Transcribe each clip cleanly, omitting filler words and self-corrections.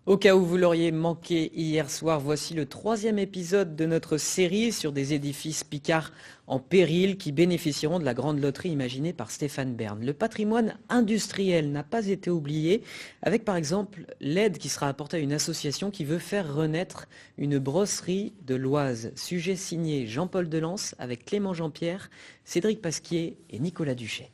Au cas où vous l'auriez manqué hier soir, voici le troisième épisode de notre série sur des édifices picards en péril qui bénéficieront de la grande loterie imaginée par Stéphane Bern. Le patrimoine industriel n'a pas été oublié, avec par exemple l'aide qui sera apportée à une association qui veut faire renaître une brosserie de l'Oise. Sujet signé Jean-Paul Delance avec Clément Jean-Pierre, Cédric Pasquier et Nicolas Duchet.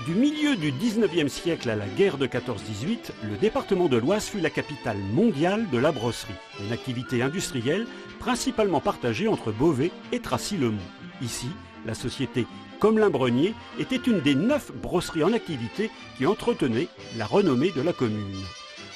Du milieu du 19e siècle à la guerre de 14-18, le département de l'Oise fut la capitale mondiale de la brosserie. Une activité industrielle principalement partagée entre Beauvais et Tracy-le-Mont. Ici, la société Commelin-Brenier était une des 9 brosseries en activité qui entretenaient la renommée de la commune.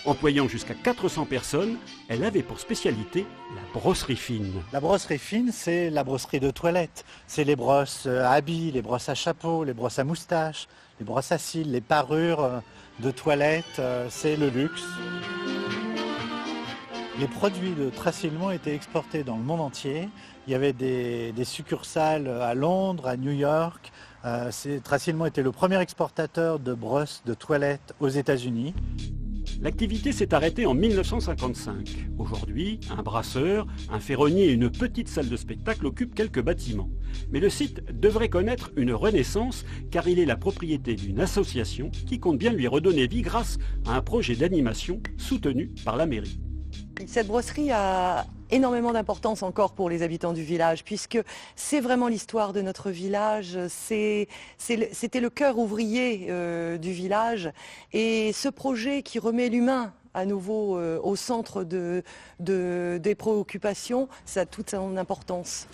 Employant jusqu'à 400 personnes, elle avait pour spécialité la brosserie fine. La brosserie fine, c'est la brosserie de toilette. C'est les brosses à habits, les brosses à chapeau, les brosses à moustache, les brosses à cils, les parures de toilette, c'est le luxe. Les produits de Tracy-le-Mont étaient exportés dans le monde entier. Il y avait des succursales à Londres, à New York. Tracy-le-Mont était le premier exportateur de brosses de toilette aux États-Unis. L'activité s'est arrêtée en 1955. Aujourd'hui, un brasseur, un ferronnier et une petite salle de spectacle occupent quelques bâtiments. Mais le site devrait connaître une renaissance car il est la propriété d'une association qui compte bien lui redonner vie grâce à un projet d'animation soutenu par la mairie. Cette brosserie a énormément d'importance encore pour les habitants du village, puisque c'est vraiment l'histoire de notre village, c'était le cœur ouvrier du village, et ce projet qui remet l'humain à nouveau au centre des préoccupations, ça a toute son importance.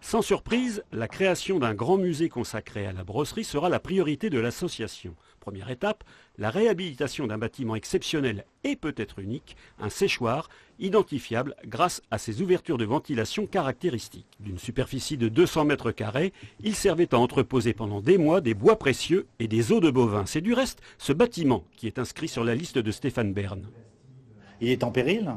Sans surprise, la création d'un grand musée consacré à la brosserie sera la priorité de l'association. Première étape, la réhabilitation d'un bâtiment exceptionnel et peut-être unique, un séchoir, identifiable grâce à ses ouvertures de ventilation caractéristiques. D'une superficie de 200 mètres carrés, il servait à entreposer pendant des mois des bois précieux et des os de bovins. C'est du reste ce bâtiment qui est inscrit sur la liste de Stéphane Bern. Il est en péril,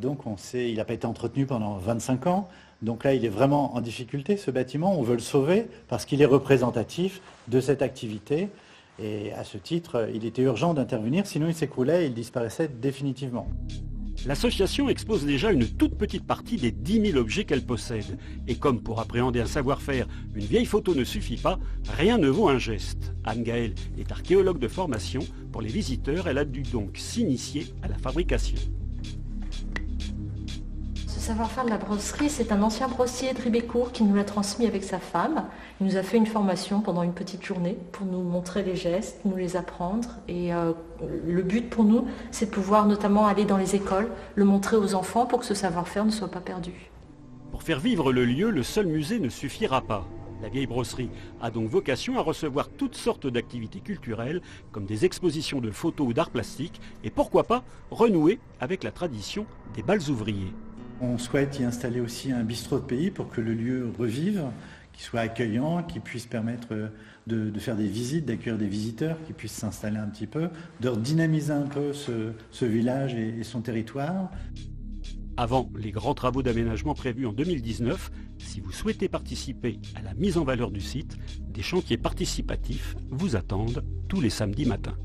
donc il n'a pas été entretenu pendant 25 ans. Donc là, il est vraiment en difficulté, ce bâtiment. On veut le sauver parce qu'il est représentatif de cette activité. Et à ce titre, il était urgent d'intervenir, sinon il s'écroulait et il disparaissait définitivement. L'association expose déjà une toute petite partie des 10 000 objets qu'elle possède. Et comme pour appréhender un savoir-faire, une vieille photo ne suffit pas, rien ne vaut un geste. Anne Gaël est archéologue de formation. Pour les visiteurs, elle a dû donc s'initier à la fabrication. Ce savoir-faire de la brosserie, c'est un ancien brossier de Ribécourt qui nous l'a transmis avec sa femme. Il nous a fait une formation pendant une petite journée pour nous montrer les gestes, nous les apprendre. Et le but pour nous, c'est de pouvoir notamment aller dans les écoles, le montrer aux enfants pour que ce savoir-faire ne soit pas perdu. Pour faire vivre le lieu, le seul musée ne suffira pas. La vieille brosserie a donc vocation à recevoir toutes sortes d'activités culturelles, comme des expositions de photos ou d'art plastique, et pourquoi pas renouer avec la tradition des bals ouvriers. On souhaite y installer aussi un bistrot de pays pour que le lieu revive, qu'il soit accueillant, qu'il puisse permettre de faire des visites, d'accueillir des visiteurs, qu'ils puissent s'installer un petit peu, de redynamiser un peu ce village et son territoire. Avant les grands travaux d'aménagement prévus en 2019, si vous souhaitez participer à la mise en valeur du site, des chantiers participatifs vous attendent tous les samedis matins.